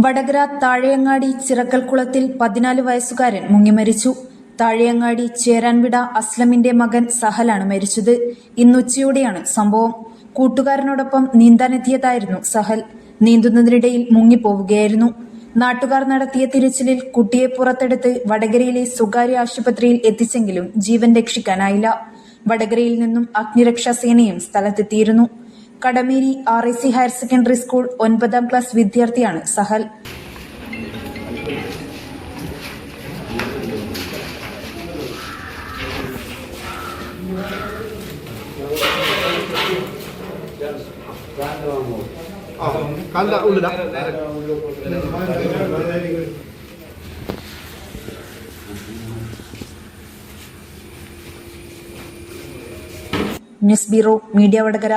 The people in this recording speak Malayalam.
വടകര താഴെയങ്ങാടി ചിറക്കൽക്കുളത്തിൽ 14 വയസ്സുകാരൻ മുങ്ങിമരിച്ചു. താഴെയങ്ങാടി ചേരാൻവിട അസ്ലമിന്റെ മകൻ സഹലാണ് മരിച്ചത്. ഇന്നുച്ചയോടെയാണ് സംഭവം. കൂട്ടുകാരനോടൊപ്പം നീന്താനെത്തിയതായിരുന്നു സഹൽ. നീന്തുന്നതിനിടയിൽ മുങ്ങിപ്പോവുകയായിരുന്നു. നാട്ടുകാർ നടത്തിയ തിരച്ചിലിൽ കുട്ടിയെ പുറത്തെടുത്ത് വടകരയിലെ സ്വകാര്യ ആശുപത്രിയിൽ എത്തിച്ചെങ്കിലും ജീവൻ രക്ഷിക്കാനായില്ല. വടകരയിൽ നിന്നും അഗ്നിരക്ഷാസേനയും സ്ഥലത്തെത്തിയിരുന്നു. Kadameri RAC higher secondary school 9ാം ക്ലാസ് വിദ്യാർത്ഥിയാണ് Sahal. News bureau, media Vadakara.